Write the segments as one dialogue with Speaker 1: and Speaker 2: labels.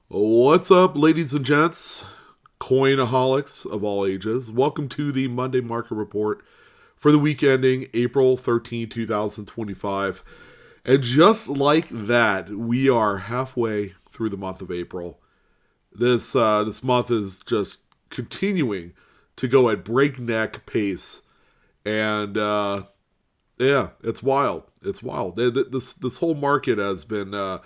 Speaker 1: What's up, ladies and gents, coinaholics of all ages? Welcome to the Monday Market Report for the week ending April 13, 2025. And just like that, we are halfway through the month of April. This month is just continuing to go at breakneck pace, and yeah, it's wild. It's wild. This whole market has been a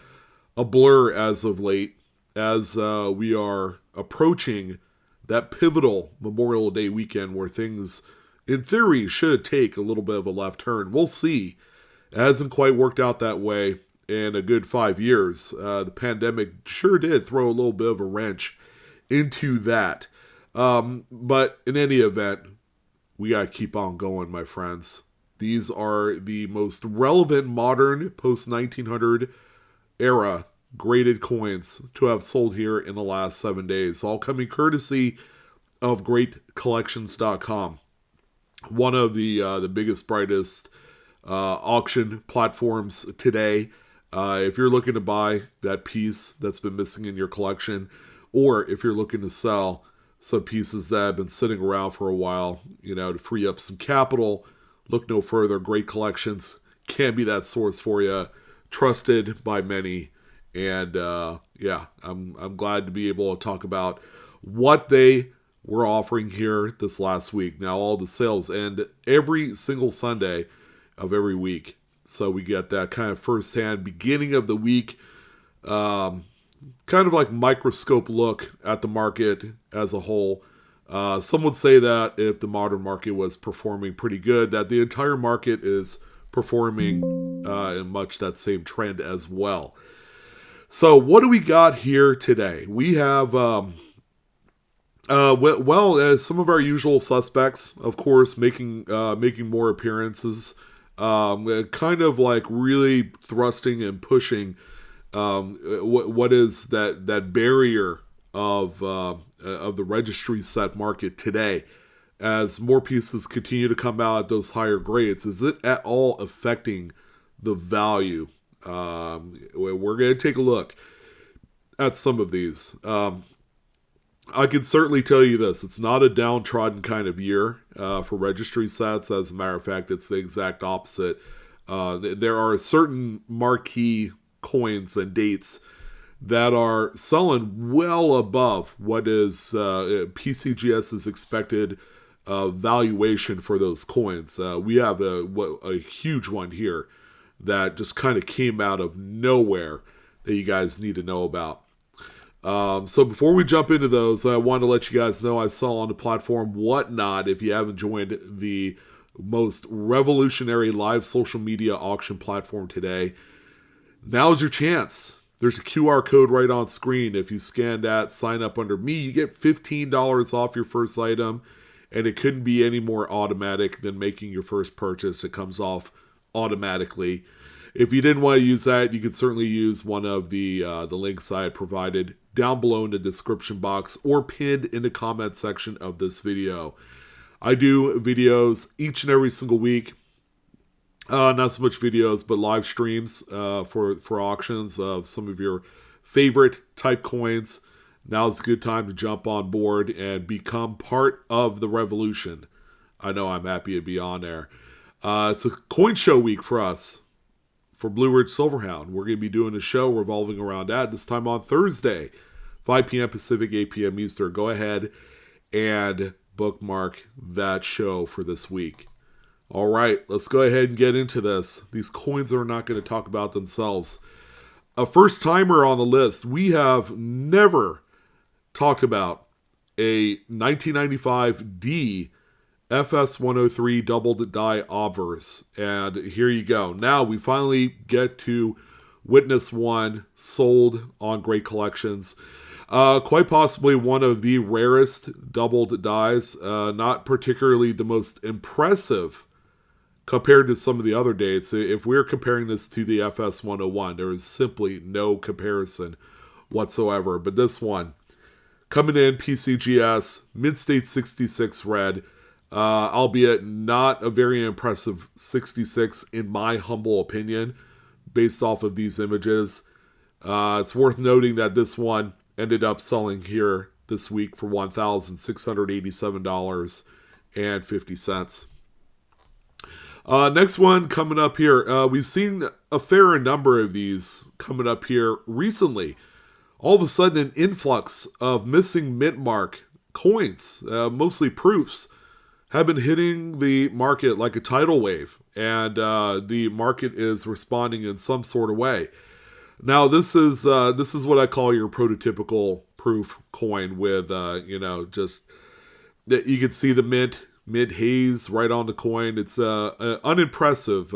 Speaker 1: blur as of late, as we are approaching that pivotal Memorial Day weekend where things, in theory, should take a little bit of a left turn. We'll see. It hasn't quite worked out that way in a good 5 years. The pandemic sure did throw a little bit of a wrench into that. But in any event, we got to keep on going, my friends. These are the most relevant modern post 1900 era graded coins to have sold here in the last 7 days, all coming courtesy of greatcollections.com, one of the biggest, brightest auction platforms today. If you're looking to buy that piece that's been missing in your collection, or if you're looking to sell some pieces that have been sitting around for a while, to free up some capital, look no further. Great Collections can be that source for you, trusted by many. And yeah, I'm glad to be able to talk about what they were offering here this last week. Now, all the sales end every single Sunday of every week, so we get that kind of firsthand beginning of the week, kind of like microscope look at the market as a whole. Some would say that if the modern market was performing pretty good, that the entire market is performing in much that same trend as well. So what do we got here today? We have, as some of our usual suspects, of course, making more appearances, kind of like really thrusting and pushing what is that barrier of the registry set market today. As more pieces continue to come out at those higher grades, is it at all affecting the value? We're going to take a look at some of these. I can certainly tell you this. It's not a downtrodden kind of year for registry sets. As a matter of fact, it's the exact opposite. There are certain marquee coins and dates that are selling well above what is PCGS's expected valuation for those coins. We have a huge one here that just kind of came out of nowhere that you guys need to know about. So before we jump into those, I want to let you guys know I saw on the platform Whatnot. If you haven't joined the most revolutionary live social media auction platform today, now's your chance. There's a QR code right on screen. If you scan that, sign up under me, you get $15 off your first item, and it couldn't be any more automatic than making your first purchase. It comes off automatically. If you didn't want to use that, you could certainly use one of the links I had provided down below in the description box or pinned in the comment section of this video. I do videos each and every single week. Not so much videos, but live streams for auctions of some of your favorite type coins. Now's a good time to jump on board and become part of the revolution. I know I'm happy to be on there. It's a coin show week for us, for Blue Ridge Silverhound. We're going to be doing a show revolving around that this time on Thursday, 5 p.m. Pacific, 8 p.m. Eastern. Go ahead and bookmark that show for this week. All right, let's go ahead and get into this. These coins are not going to talk about themselves. A first timer on the list. We have never talked about a 1995 D FS103 doubled die obverse. And here you go. Now we finally get to witness one sold on Great Collections. Quite possibly one of the rarest doubled dies. Not particularly the most impressive compared to some of the other dates. If we're comparing this to the FS101, there is simply no comparison whatsoever. But this one, coming in PCGS, Mid-State 66 red, albeit not a very impressive 66 in my humble opinion, based off of these images. It's worth noting that this one ended up selling here this week for $1,687.50. Next one coming up here. We've seen a fair number of these coming up here recently. All of a sudden, an influx of missing mint mark coins, mostly proofs, have been hitting the market like a tidal wave, and the market is responding in some sort of way. Now, this is what I call your prototypical proof coin with just that you can see the mint haze right on the coin. It's unimpressive.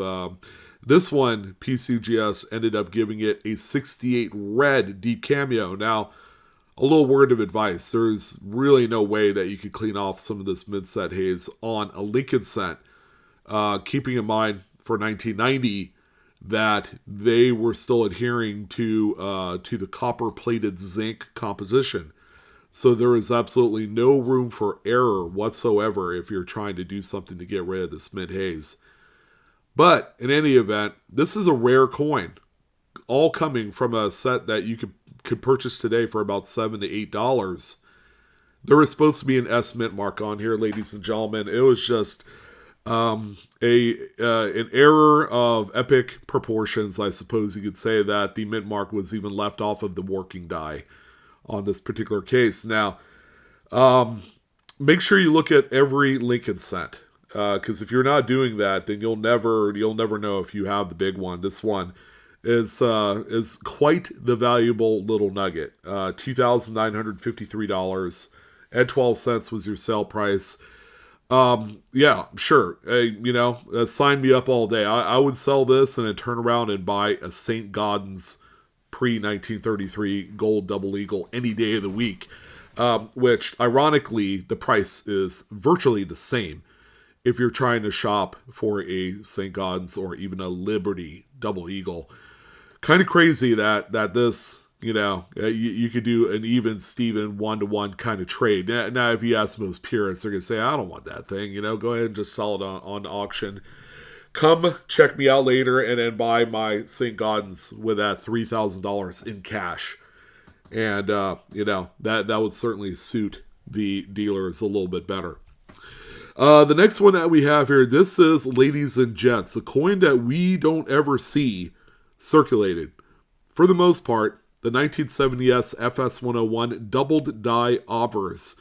Speaker 1: This one, PCGS ended up giving it a 68 red deep cameo. Now, a little word of advice. There's really no way that you could clean off some of this mid-set haze on a Lincoln set. Keeping in mind for 1990 that they were still adhering to the copper-plated zinc composition. So there is absolutely no room for error whatsoever if you're trying to do something to get rid of this mid-haze. But in any event, this is a rare coin, all coming from a set that you could purchase today for about $7 to $8. There was supposed to be an S mint mark on here, ladies and gentlemen. It was just an error of epic proportions, I suppose you could say, that the mint mark was even left off of the working die on this particular case. Now, make sure you look at every Lincoln set, because if you're not doing that, then you'll never know if you have the big one. This one is quite the valuable little nugget. $2,953.12 was your sale price. Yeah, sure. Sign me up all day. I would sell this and then turn around and buy a St. Gaudens pre-1933 gold double eagle any day of the week, which ironically the price is virtually the same if you're trying to shop for a St. Gaudens or even a Liberty double eagle. Kind of crazy that this, you could do an even Steven 1-to-1 kind of trade. Now, if you ask most purists, they're going to say, I don't want that thing. Go ahead and just sell it on auction. Come check me out later and then buy my St. Gaudens with that $3,000 in cash. And, that would certainly suit the dealers a little bit better. The next one that we have here, this is, ladies and gents, a coin that we don't ever see circulated. For the most part, the 1970S FS101 doubled die obverse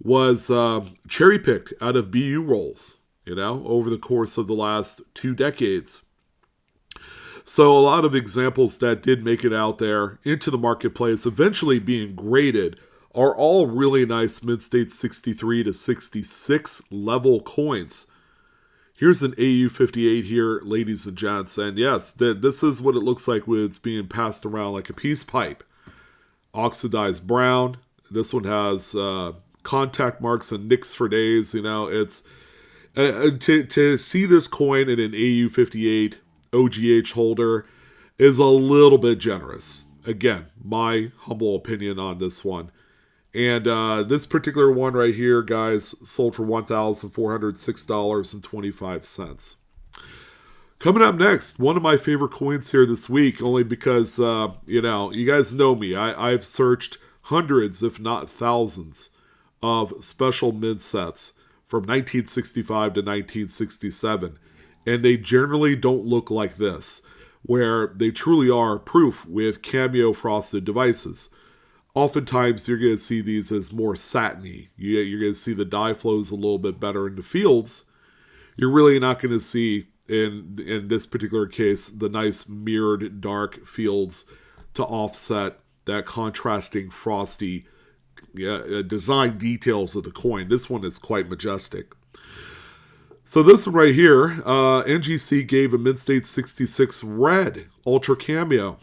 Speaker 1: was cherry-picked out of BU rolls, over the course of the last 2 decades. So a lot of examples that did make it out there into the marketplace, eventually being graded, are all really nice mid-state 63 to 66 level coins. Here's an AU58 here, ladies and gents, and yes, this is what it looks like when it's being passed around like a peace pipe. Oxidized brown. This one has contact marks and nicks for days. It's to see this coin in an AU58 OGH holder is a little bit generous. Again, my humble opinion on this one. And this particular one right here, guys, sold for $1,406.25. Coming up next, one of my favorite coins here this week, only because, you guys know me. I've searched hundreds, if not thousands, of special mid sets from 1965 to 1967. And they generally don't look like this, where they truly are proof with cameo frosted devices. Oftentimes, you're going to see these as more satiny. You're going to see the dye flows a little bit better in the fields. You're really not going to see, in this particular case, the nice mirrored dark fields to offset that contrasting frosty design details of the coin. This one is quite majestic. So this one right here, NGC gave a mid-state 66 red ultra cameo.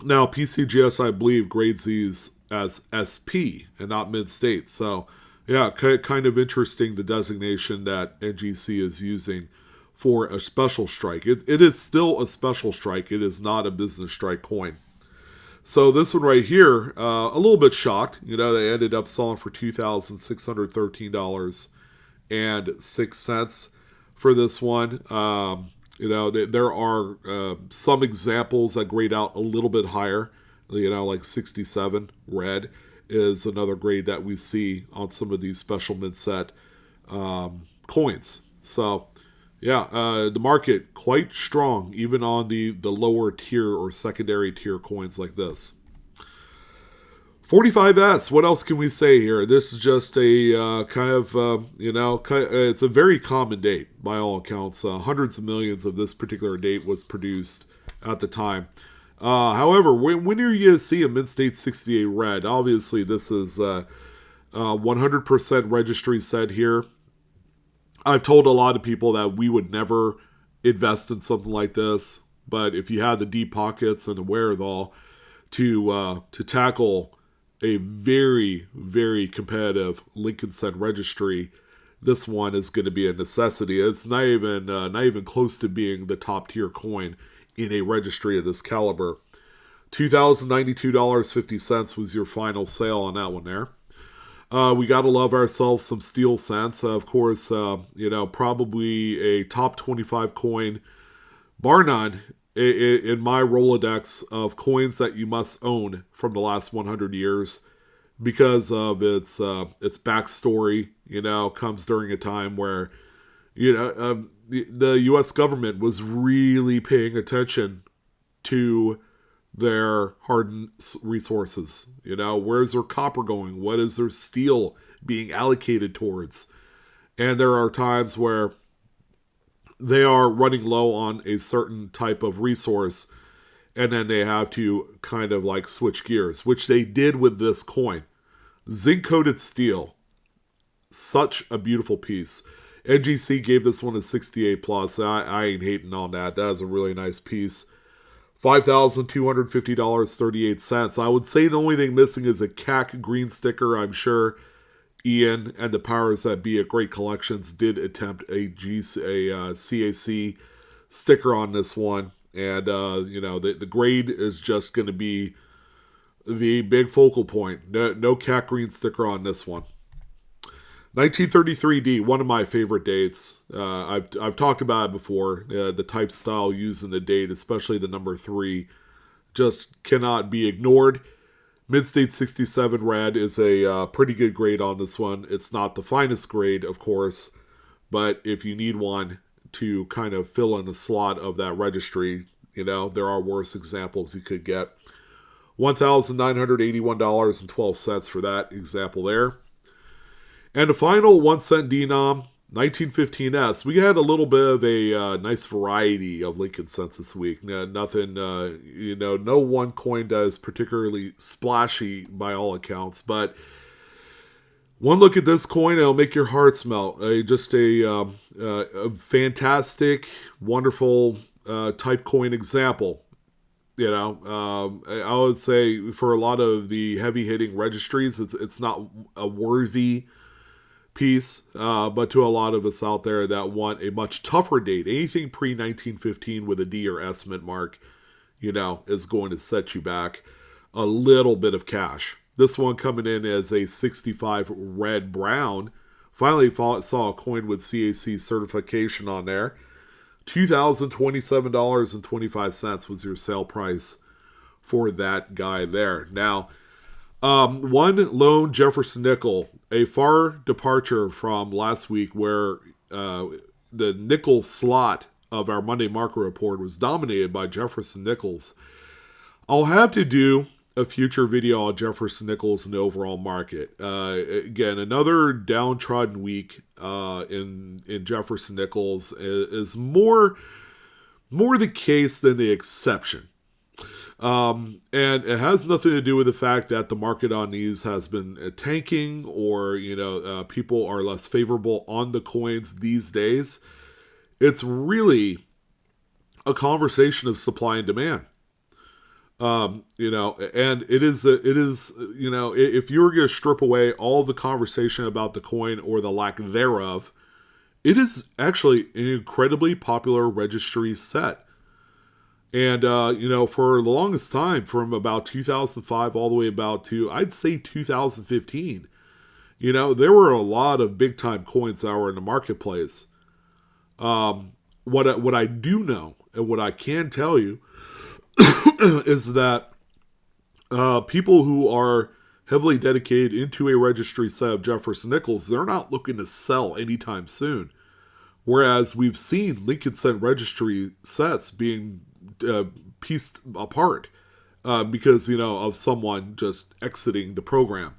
Speaker 1: Now, PCGS, I believe, grades these as SP and not mid-state. So, yeah, kind of interesting, the designation that NGC is using for a special strike. It is still a special strike. It is not a business strike coin. So this one right here, a little bit shocked. They ended up selling for $2,613.06 for this one. There are some examples that grade out a little bit higher like 67 red is another grade that we see on some of these special mid set coins. So, yeah, the market quite strong, even on the lower tier or secondary tier coins like this. 45S, what else can we say here? This is just a it's a very common date by all accounts. Hundreds of millions of this particular date was produced at the time. However, when are you going to see a Mid-State 68 red? Obviously, this is 100% registry set here. I've told a lot of people that we would never invest in something like this, but if you had the deep pockets and the wherewithal to tackle a very, very competitive Lincoln Cent registry, this one is going to be a necessity. It's not even close to being the top tier coin in a registry of this caliber. $2,092.50 was your final sale on that one there. We got to love ourselves some steel cents. Of course, probably a top 25 coin, bar none, in my Rolodex of coins that you must own from the last 100 years because of its backstory. Comes during a time where the U.S. government was really paying attention to their hardened resources. Where's their copper going? What is their steel being allocated towards? And there are times where they are running low on a certain type of resource, and then they have to kind of like switch gears, which they did with this coin. Zinc-coated steel. Such a beautiful piece. NGC gave this one a 68 plus. I ain't hating on that. That is a really nice piece. $5,250.38. I would say the only thing missing is a CAC green sticker. I'm sure Ian and the powers that be at Great Collections did attempt a CAC sticker on this one. And, the grade is just going to be the big focal point. No CAC green sticker on this one. 1933D, one of my favorite dates. I've talked about it before. The type style used in the date, especially the number 3, just cannot be ignored. Mid-State 67 red is a pretty good grade on this one. It's not the finest grade, of course, but if you need one to kind of fill in the slot of that registry, there are worse examples you could get. $1,981.12 for that example there. And the final 1 cent denom, 1915S. We had a little bit of a nice variety of Lincoln cents this week. Nothing, no one coin does particularly splashy by all accounts. But one look at this coin, it'll make your heart melt. Just a fantastic, wonderful type coin example. I would say for a lot of the heavy-hitting registries, it's not a worthy piece, but to a lot of us out there that want a much tougher date, anything pre-1915 with a D or S mint mark, is going to set you back a little bit of cash. This one coming in as a 65 red brown. Finally saw a coin with CAC certification on there. $2,027.25 was your sale price for that guy there. Now, one lone Jefferson nickel, a far departure from last week where the nickel slot of our Monday market report was dominated by Jefferson nickels. I'll have to do a future video on Jefferson nickels and the overall market. Again, another downtrodden week in Jefferson nickels is more the case than the exception. And it has nothing to do with the fact that the market on these has been tanking or, people are less favorable on the coins these days. It's really a conversation of supply and demand. And it is, if you were going to strip away all the conversation about the coin or the lack thereof, it is actually an incredibly popular registry set. And, for the longest time, from about 2005 all the way about to, I'd say 2015, there were a lot of big time coins that were in the marketplace. What I do know and what I can tell you is that people who are heavily dedicated into a registry set of Jefferson Nickels, they're not looking to sell anytime soon. Whereas we've seen Lincoln Cent registry sets being pieced apart because, of someone just exiting the program.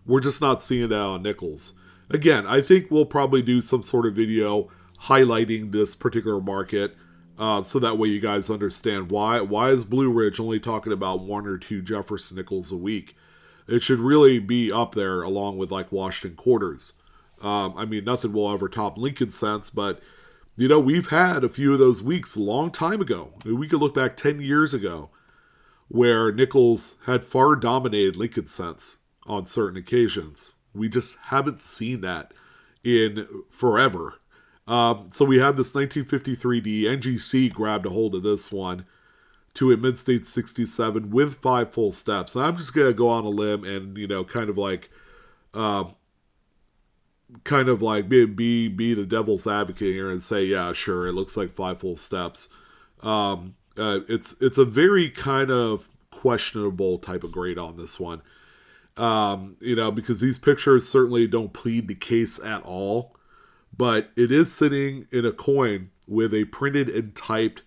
Speaker 1: We're just not seeing that on Nickels. Again, I think we'll probably do some sort of video highlighting this particular market so that way you guys understand why. Why is Blue Ridge only talking about 1 or 2 Jefferson Nickels a week? It should really be up there along with like Washington Quarters. Nothing will ever top Lincoln Cents, but we've had a few of those weeks a long time ago. We could look back 10 years ago where Nickels had far dominated Lincoln Cents on certain occasions. We just haven't seen that in forever. So we have this 1953D. NGC grabbed a hold of this one to a mid-state 67 with 5 full steps. And I'm just going to go on a limb and, kind of like be the devil's advocate here and say, yeah, sure, it looks like 5 full steps. It's a very kind of questionable type of grade on this one. Because these pictures certainly don't plead the case at all. But it is sitting in a coin with a printed and typed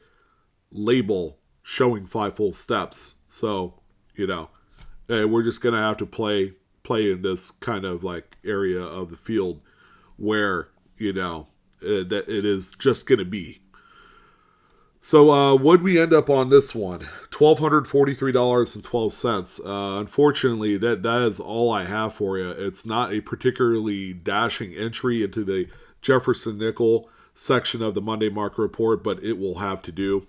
Speaker 1: label showing 5 full steps. So, we're just going to have to play in this kind of like area of the field where, that it is just going to be. So what'd we end up on this one? $1,243.12. Unfortunately, that is all I have for you. It's not a particularly dashing entry into the Jefferson Nickel section of the Monday Market Report, but it will have to do.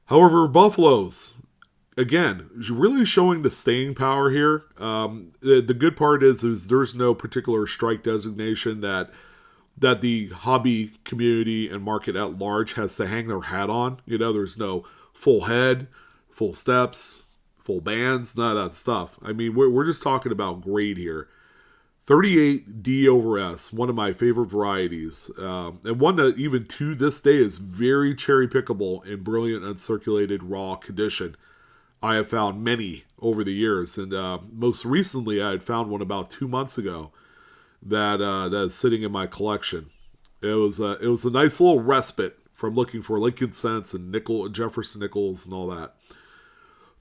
Speaker 1: However, Buffaloes, again, really showing the staying power here. The good part is there's no particular strike designation that the hobby community and market at large has to hang their hat on. There's no full head, full steps, full bands, none of that stuff. We're just talking about grade here. 38D over S, one of my favorite varieties, and one that even to this day is very cherry pickable in brilliant uncirculated raw condition. I have found many over the years, and most recently I had found one about 2 months ago that is sitting in my collection. It was a nice little respite from looking for Lincoln Cents and Jefferson Nickels and all that.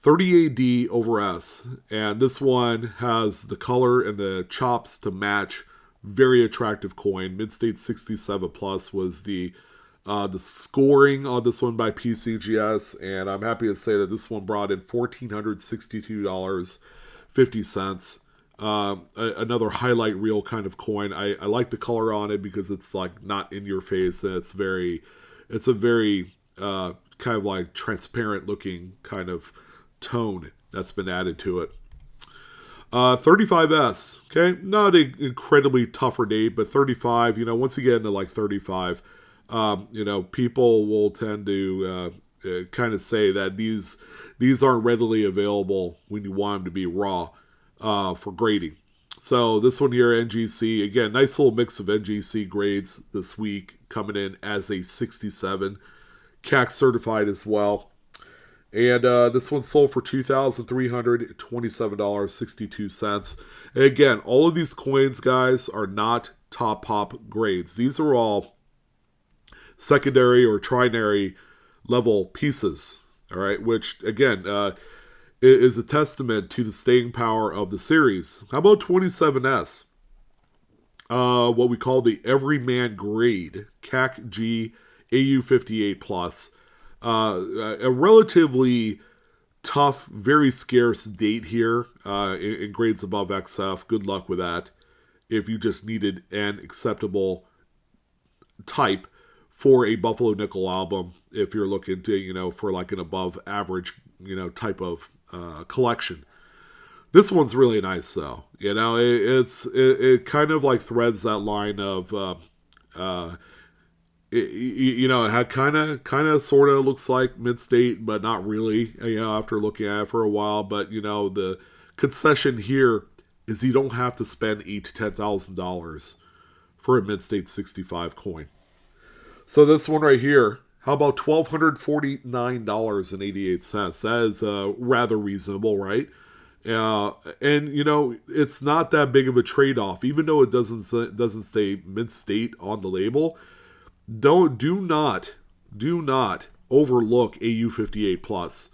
Speaker 1: 38D over S, and this one has the color and the chops to match. Very attractive coin. Mid-State 67 plus was the scoring on this one by PCGS, and I'm happy to say that this one brought in $1,462.50. Another highlight reel kind of coin. I like the color on it because it's like not in your face, and it's a very kind of like transparent looking kind of tone that's been added to it. 35S, okay, not an incredibly tougher date, but 35, once you get into like 35, people will tend to kind of say that these aren't readily available when you want them to be raw for grading. So this one here, NGC, again, nice little mix of NGC grades this week, coming in as a 67, CAC certified as well. And this one sold for $2,327.62. And again, all of these coins, guys, are not top pop grades. These are all secondary or trinary level pieces. All right, which again is a testament to the staying power of the series. How about 27S? What we call the Everyman grade, CAC G AU58 plus. A relatively tough, very scarce date here in grades above XF. Good luck with that if you just needed an acceptable type for a Buffalo Nickel album. If you're looking to, for like an above average, type of collection. This one's really nice though. It kind of like threads that line of it had kind of sort of looks like mid-state, but not really, after looking at it for a while. But, the concession here is you don't have to spend $8,000 to $10,000 for a mid-state 65 coin. So this one right here How about $1,249.88? That is rather reasonable, right? And it's not that big of a trade-off, even though it doesn't say mint state on the label. Do not overlook AU58 plus.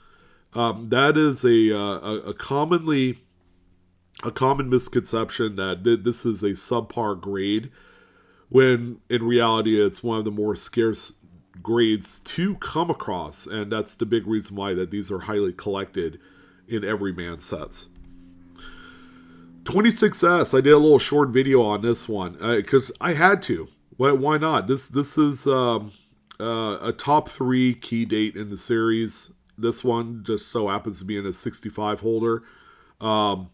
Speaker 1: That is a common misconception that this is a subpar grade, when in reality it's one of the more scarce grades to come across, and that's the big reason why that these are highly collected in everyman sets. 26S, I did a little short video on this one because I had to. Why not? This is a top 3 key date in the series. This one just so happens to be in a 65 holder. I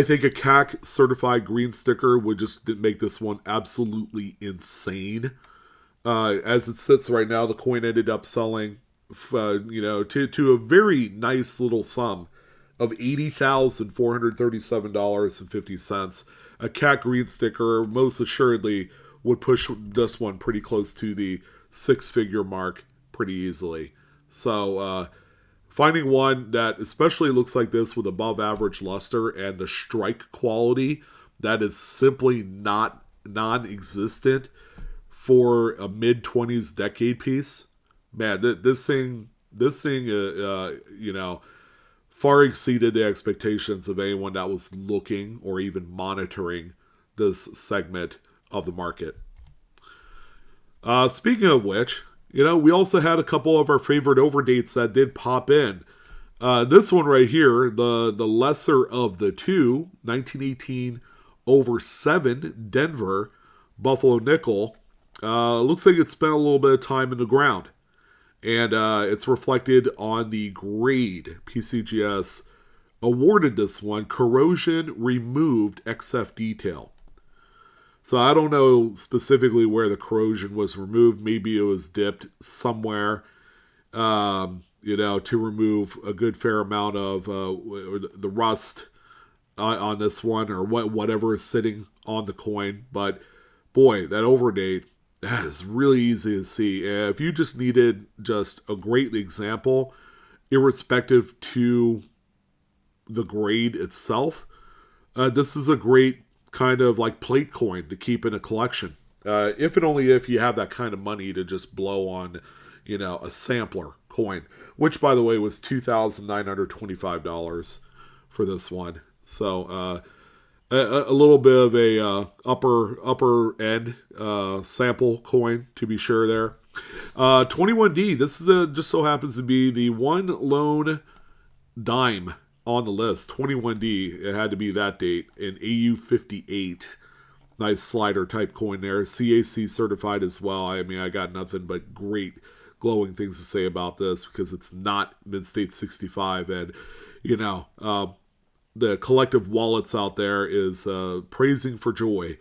Speaker 1: think a CAC certified green sticker would just make this one absolutely insane. As it sits right now, the coin ended up selling, to a very nice little sum of $80,437.50. A CAC green sticker most assuredly would push this one pretty close to the 6-figure mark pretty easily. So, finding one that especially looks like this with above average luster and the strike quality that is simply not non-existent for a mid-20s decade piece, man, this thing, far exceeded the expectations of anyone that was looking or even monitoring this segment of the market. Speaking of which, we also had a couple of our favorite overdates that did pop in. This one right here, the lesser of the two, 1918 over 7 Denver Buffalo Nickel, looks like it spent a little bit of time in the ground. And it's reflected on the grade. PCGS awarded this one corrosion removed XF detail. So I don't know specifically where the corrosion was removed. Maybe it was dipped somewhere, to remove a good fair amount of the rust on this one, or whatever is sitting on the coin. But boy, that overdate, that is really easy to see. If you just needed just a great example, irrespective to the grade itself, this is a great kind of like plate coin to keep in a collection. If and only if you have that kind of money to just blow on, a sampler coin, which by the way was $2,925 for this one. So a little bit of a upper end sample coin to be sure there. 21D, this is just so happens to be the one lone dime on the list. 21D, it had to be that date, in AU58. Nice slider type coin there. CAC certified as well. I mean, I got nothing but great glowing things to say about this because it's not Mid-State 65, and the collective wallets out there is praising for joy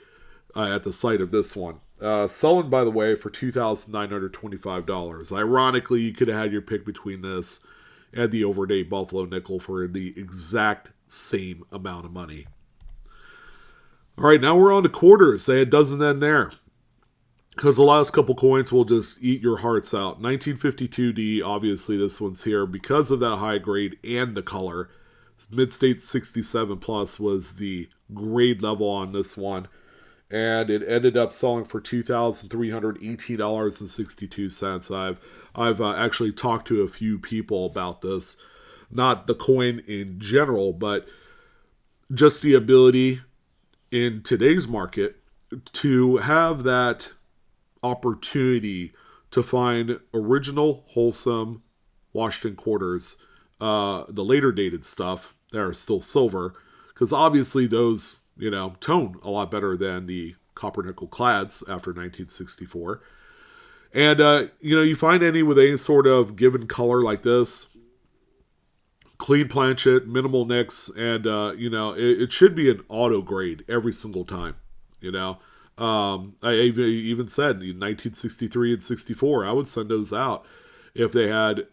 Speaker 1: at the sight of this one. Selling, by the way, for $2,925. Ironically, you could have had your pick between this and the overdate Buffalo Nickel for the exact same amount of money. All right, now we're on to quarters. It doesn't end there, because the last couple coins will just eat your hearts out. 1952D, obviously this one's here because of that high grade and the color. Mid-State 67 Plus was the grade level on this one, and it ended up selling for $2,318.62. I've actually talked to a few people about this, not the coin in general, but just the ability in today's market to have that opportunity to find original, wholesome Washington quarters, the later dated stuff that are still silver, because obviously those, tone a lot better than the copper nickel clads after 1964. And, you find any with any sort of given color like this, clean planchet, minimal nicks, and, it should be an auto grade every single time, I even said in 1963 and 64, I would send those out if they had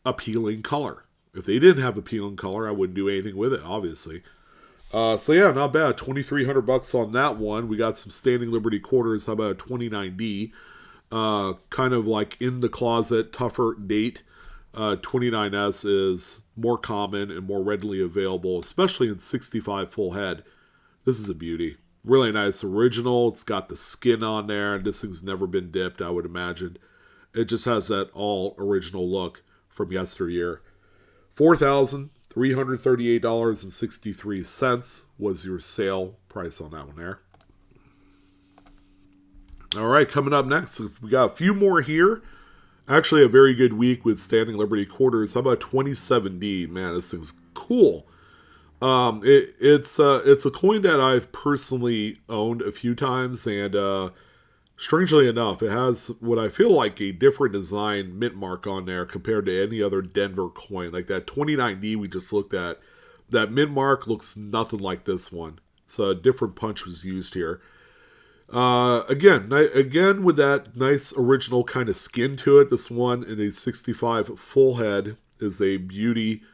Speaker 1: appealing color. If they didn't have appealing color, I wouldn't do anything with it, obviously. So yeah, not bad. $2,300 on that one. We got some Standing Liberty quarters. How about a 29D? kind of like in the closet, tougher date. 29S is more common and more readily available, especially in 65 full head. This is a beauty. Really nice original. It's got the skin on there, and this thing's never been dipped, I would imagine. It just has that all original look from yesteryear. $4,338.63 was your sale price on that one there. All right, coming up next, we got a few more here. Actually, a very good week with Standing Liberty quarters. How about 27D? Man, this thing's cool. It's a coin that I've personally owned a few times, and strangely enough, it has what I feel like a different design mint mark on there compared to any other Denver coin. Like that 29D we just looked at, that mint mark looks nothing like this one. So a different punch was used here. Again with that nice original kind of skin to it. This one in a 65 full head is a beauty.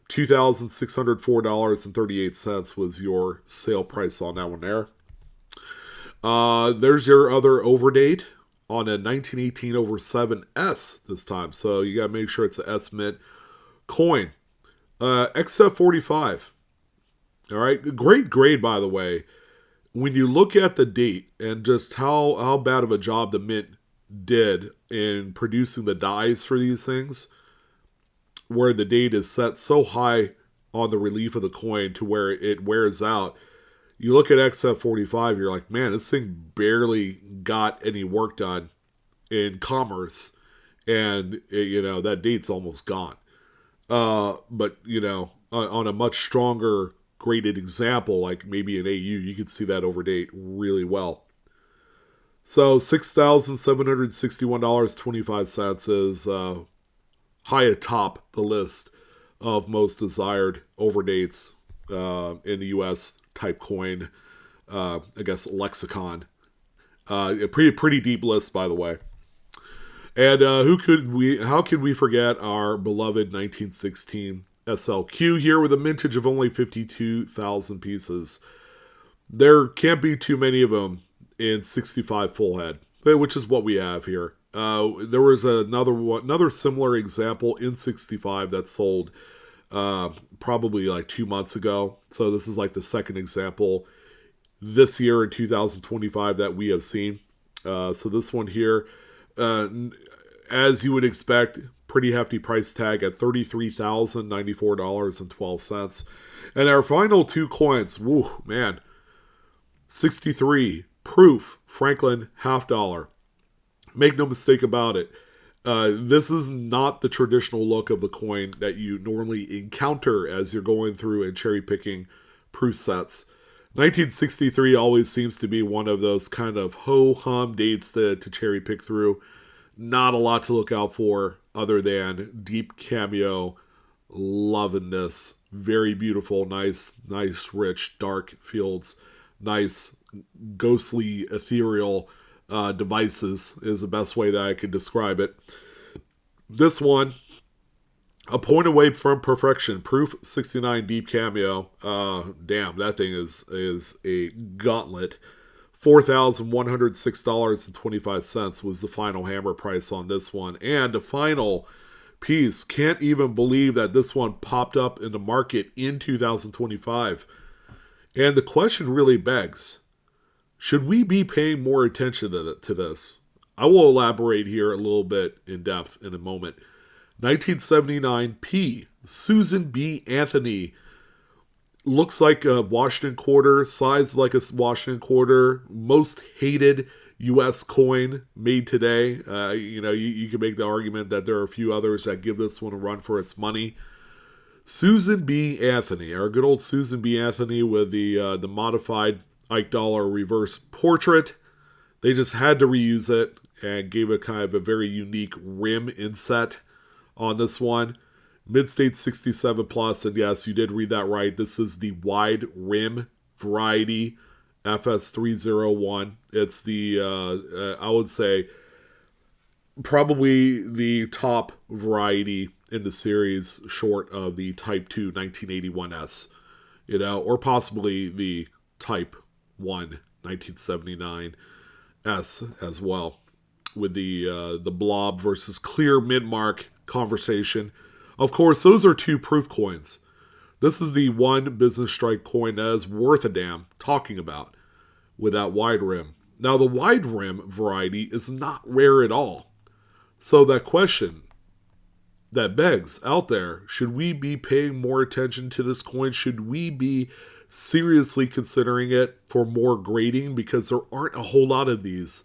Speaker 1: $2,604.38 was your sale price on that one there. There's your other overdate on a 1918 over 7S this time. So you got to make sure it's an S mint coin. XF45. All right. Great grade, by the way. When you look at the date and just how bad of a job the mint did in producing the dies for these things, where the date is set so high on the relief of the coin to where it wears out, you look at XF45, you're like, man, this thing barely got any work done in commerce, and that date's almost gone. But on a much stronger graded example, like maybe an AU, you could see that overdate really well. So $6,761.25 is high atop the list of most desired overdates in the U.S. type coin, I guess, lexicon. A pretty deep list, by the way. And how could we forget our beloved 1916 SLQ here with a mintage of only 52,000 pieces. There can't be too many of them in 65 full head, which is what we have here. There was another similar example in 65 that sold probably like 2 months ago. So this is like the second example this year in 2025 that we have seen. So this one here, as you would expect, pretty hefty price tag at $33,094.12. And our final two coins, woo, man, 63 proof Franklin $half. Make no mistake about it. This is not the traditional look of the coin that you normally encounter as you're going through and cherry picking proof sets. 1963 always seems to be one of those kind of ho-hum dates to cherry pick through. Not a lot to look out for other than deep cameo, loving this. Very beautiful, nice, rich, dark fields. Nice, ghostly, ethereal devices is the best way that I could describe it. This one, a point away from perfection. Proof 69 deep cameo. Damn, that thing is a gauntlet. $4,106.25 was the final hammer price on this one. And the final piece, can't even believe that this one popped up in the market in 2025. And the question really begs, should we be paying more attention to this? I will elaborate here a little bit in depth in a moment. 1979 P. Susan B. Anthony. Looks like a Washington quarter, sized like a Washington quarter, most hated U.S. coin made today. You can make the argument that there are a few others that give this one a run for its money. Susan B. Anthony, our good old Susan B. Anthony with the modified Ike Dollar reverse portrait. They just had to reuse it and gave it kind of a very unique rim inset on this one. Mid-State 67 plus, and yes, you did read that right. This is the wide rim variety FS301. It's the, I would say, probably the top variety in the series, short of the Type 2 1981S, or possibly the Type 1 1979S as well. the blob versus clear mid-mark conversation. Of course, those are two proof coins. This is the one business strike coin that is worth a damn talking about with that wide rim. Now, the wide rim variety is not rare at all. So that question that begs out there, should we be paying more attention to this coin? Should we be seriously considering it for more grading? Because there aren't a whole lot of these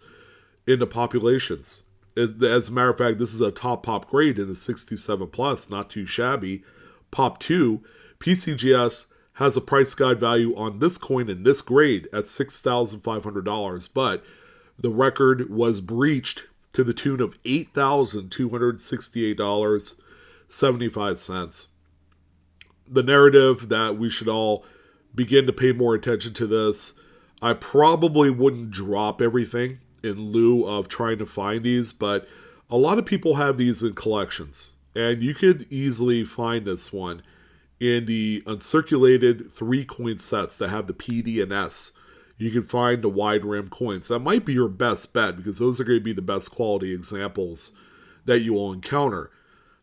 Speaker 1: in the populations. As a matter of fact, this is a top pop grade in the 67 plus, not too shabby. Pop 2, PCGS has a price guide value on this coin in this grade at $6,500, but the record was breached to the tune of $8,268.75. The narrative that we should all begin to pay more attention to this, I probably wouldn't drop everything in lieu of trying to find these, but a lot of people have these in collections, and you could easily find this one in the uncirculated 3-coin sets that have the PD and S. You can find the wide rim coins. That might be your best bet because those are going to be the best quality examples that you will encounter.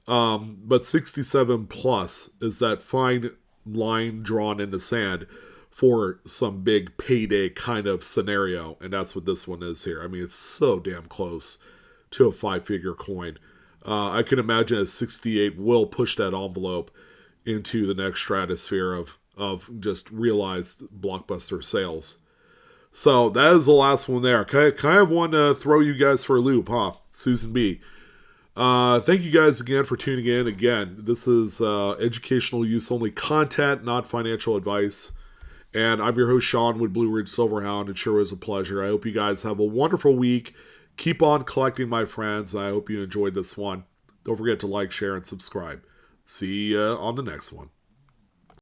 Speaker 1: But 67 plus is that fine line drawn in the sand for some big payday kind of scenario. And that's what this one is here. I mean, it's so damn close to a 5-figure coin. I can imagine a 68 will push that envelope into the next stratosphere of just realized blockbuster sales. So that is the last one there. Can I have one to throw you guys for a loop, huh? Susan B. Thank you guys again for tuning in. Again, this is educational use only content, not financial advice. And I'm your host, Sean, with Blue Ridge Silverhound. It sure was a pleasure. I hope you guys have a wonderful week. Keep on collecting, my friends. I hope you enjoyed this one. Don't forget to like, share, and subscribe. See you on the next one.